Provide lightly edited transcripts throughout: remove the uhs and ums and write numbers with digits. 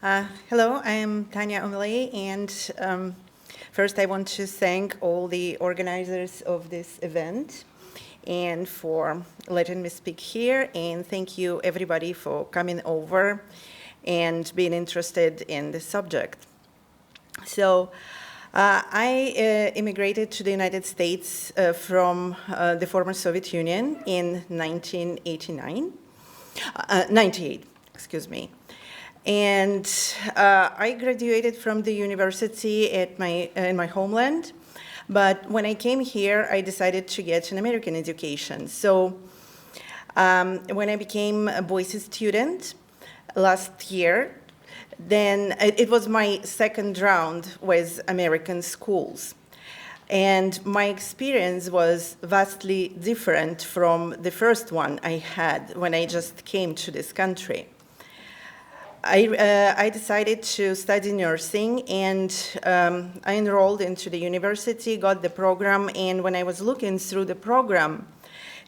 Hello, I am Tanya O'Melay, and first I want to thank all the organizers of this event and for letting me speak here, and thank you everybody for coming over and being interested in the subject. So I immigrated to the United States from the former Soviet Union in 98, excuse me. And I graduated from the university in my homeland, but when I came here, I decided to get an American education. So when I became a Boise student last year, then it was my second round with American schools. And my experience was vastly different from the first one I had when I just came to this country. I decided to study nursing, and I enrolled into the university, got the program, and when I was looking through the program,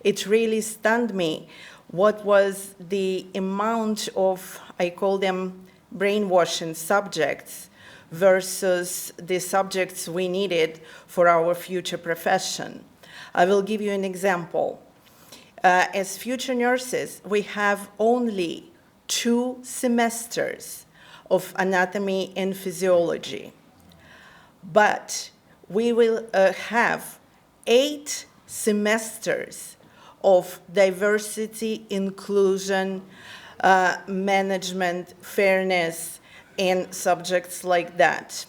it really stunned me what was the amount of, I call them brainwashing subjects versus the subjects we needed for our future profession. I will give you an example. As future nurses, we have only 2 semesters of anatomy and physiology, but we will have 8 semesters of diversity, inclusion, management, fairness, and subjects like that.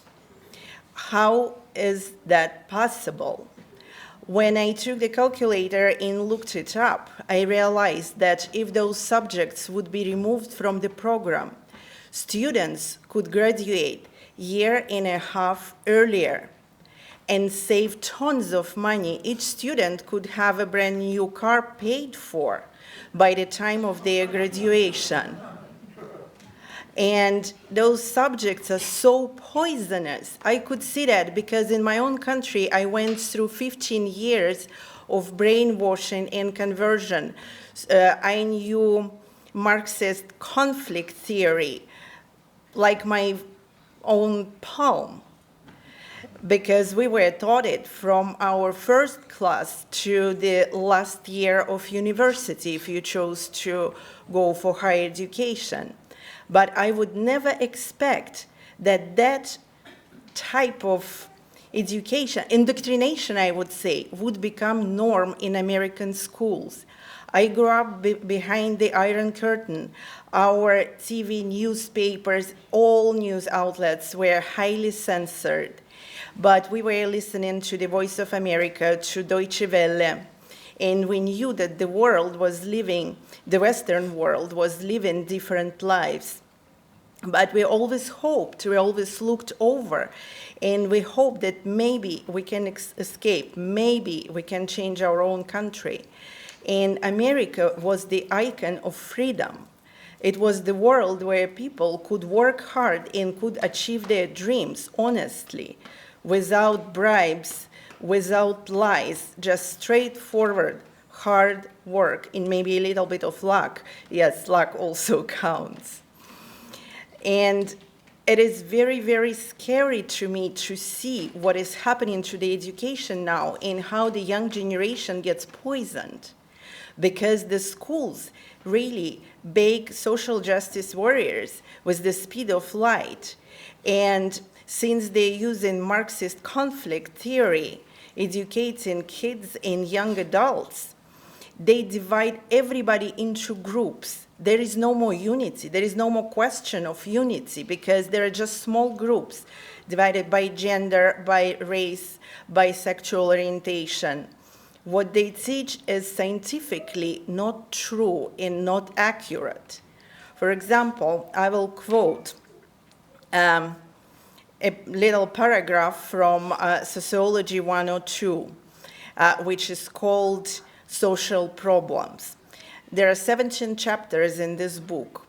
How is that possible? When I took the calculator and looked it up, I realized that if those subjects would be removed from the program, students could graduate a year and a half earlier and save tons of money. Each student could have a brand new car paid for by the time of their graduation. And those subjects are so poisonous. I could see that because in my own country, I went through 15 years of brainwashing and conversion. I knew Marxist conflict theory like my own palm, because we were taught it from our first class to the last year of university if you chose to go for higher education. But I would never expect that that type of education, indoctrination, I would say, would become norm in American schools. I grew up behind the Iron Curtain. Our TV, newspapers, all news outlets were highly censored. But we were listening to the Voice of America, to Deutsche Welle, and we knew that the world was living, the Western world was living different lives. But we always hoped, we always looked over, and we hoped that maybe we can escape, maybe we can change our own country. And America was the icon of freedom. It was the world where people could work hard and could achieve their dreams honestly, without bribes, without lies, just straightforward, hard work, and maybe a little bit of luck. Yes, luck also counts. And it is very, very scary to me to see what is happening to the education now and how the young generation gets poisoned, because the schools really bake social justice warriors with the speed of light. And since they're using Marxist conflict theory, educating kids and young adults, they divide everybody into groups. There is no more unity. There is no more question of unity because there are just small groups divided by gender, by race, by sexual orientation. What they teach is scientifically not true and not accurate. For example, I will quote a little paragraph from Sociology 102, which is called Social Problems. There are 17 chapters in this book,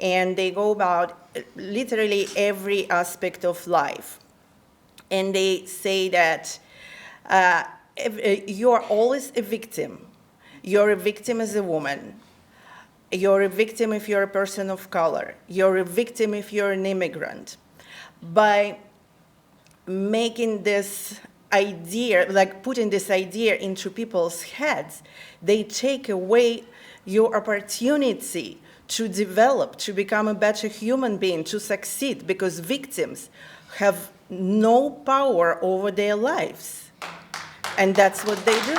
and they go about literally every aspect of life. And they say that you're always a victim. You're a victim as a woman. You're a victim if you're a person of color. You're a victim if you're an immigrant. By making this idea, like putting this idea into people's heads, they take away your opportunity to develop, to become a better human being, to succeed, because victims have no power over their lives. And that's what they do.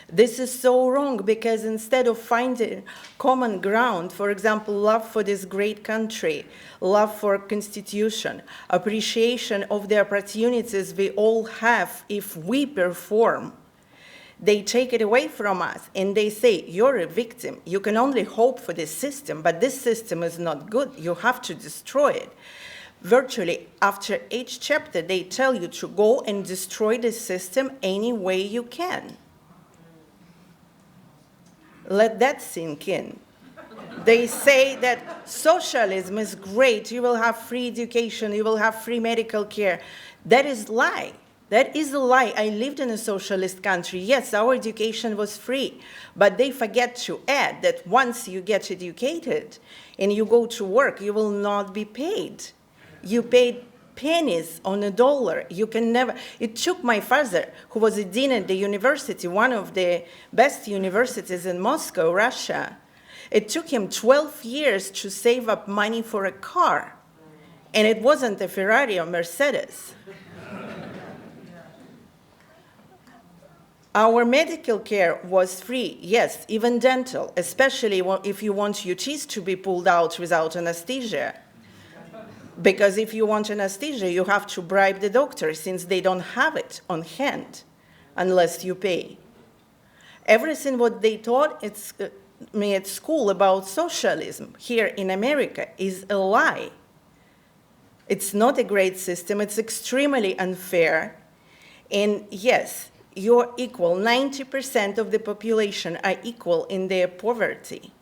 This is so wrong, because instead of finding common ground, for example, love for this great country, love for constitution, appreciation of the opportunities we all have if we perform, they take it away from us and they say, you're a victim. You can only hope for this system, but this system is not good. You have to destroy it. Virtually, after each chapter, they tell you to go and destroy the system any way you can. Let that sink in. They say that socialism is great. You will have free education. You will have free medical care. That is lie. That is a lie. I lived in a socialist country. Yes, our education was free. But they forget to add that once you get educated and you go to work, you will not be paid. You paid pennies on a dollar. You can never. It took my father, who was a dean at the university, one of the best universities in Moscow, Russia. It took him 12 years to save up money for a car. And it wasn't a Ferrari or Mercedes. Our medical care was free, yes, even dental, especially if you want your teeth to be pulled out without anesthesia. Because if you want anesthesia, you have to bribe the doctor, since they don't have it on hand unless you pay. Everything what they taught me at school about socialism here in America is a lie. It's not a great system. It's extremely unfair. And yes, you're equal. 90% of the population are equal in their poverty.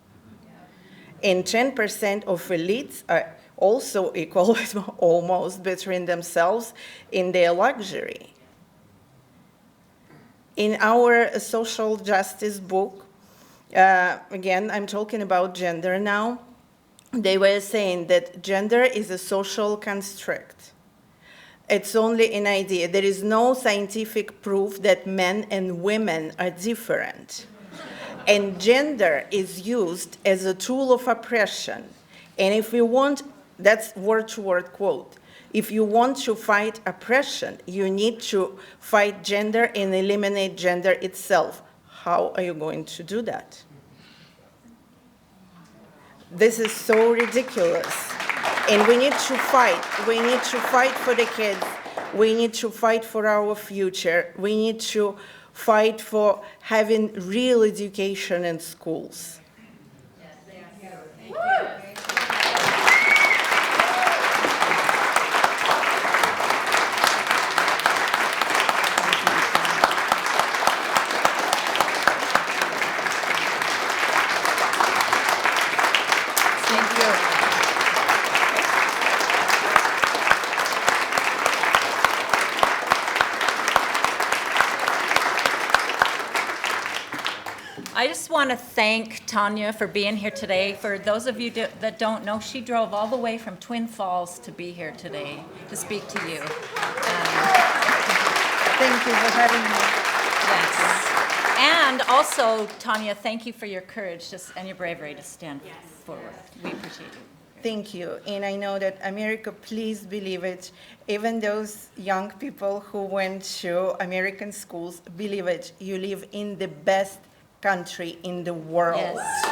And 10% of elites are also equal, almost, between themselves in their luxury. In our social justice book, again, I'm talking about gender now, they were saying that gender is a social construct. It's only an idea. There is no scientific proof that men and women are different. And gender is used as a tool of oppression. And if we want, that's word-to-word quote, if you want to fight oppression, you need to fight gender and eliminate gender itself. How are you going to do that? This is so ridiculous. And we need to fight. We need to fight for the kids. We need to fight for our future. We need to fight for having real education in schools. Yes, thank you. Thank you. I just want to thank Tanya for being here today. For those of you that don't know, she drove all the way from Twin Falls to be here today to speak to you. Thank you for having me. Yes. And also, Tanya, thank you for your courage and your bravery to stand forward. We appreciate you. Thank you. And I know that America, please believe it, even those young people who went to American schools, believe it, you live in the best country in the world. Yes.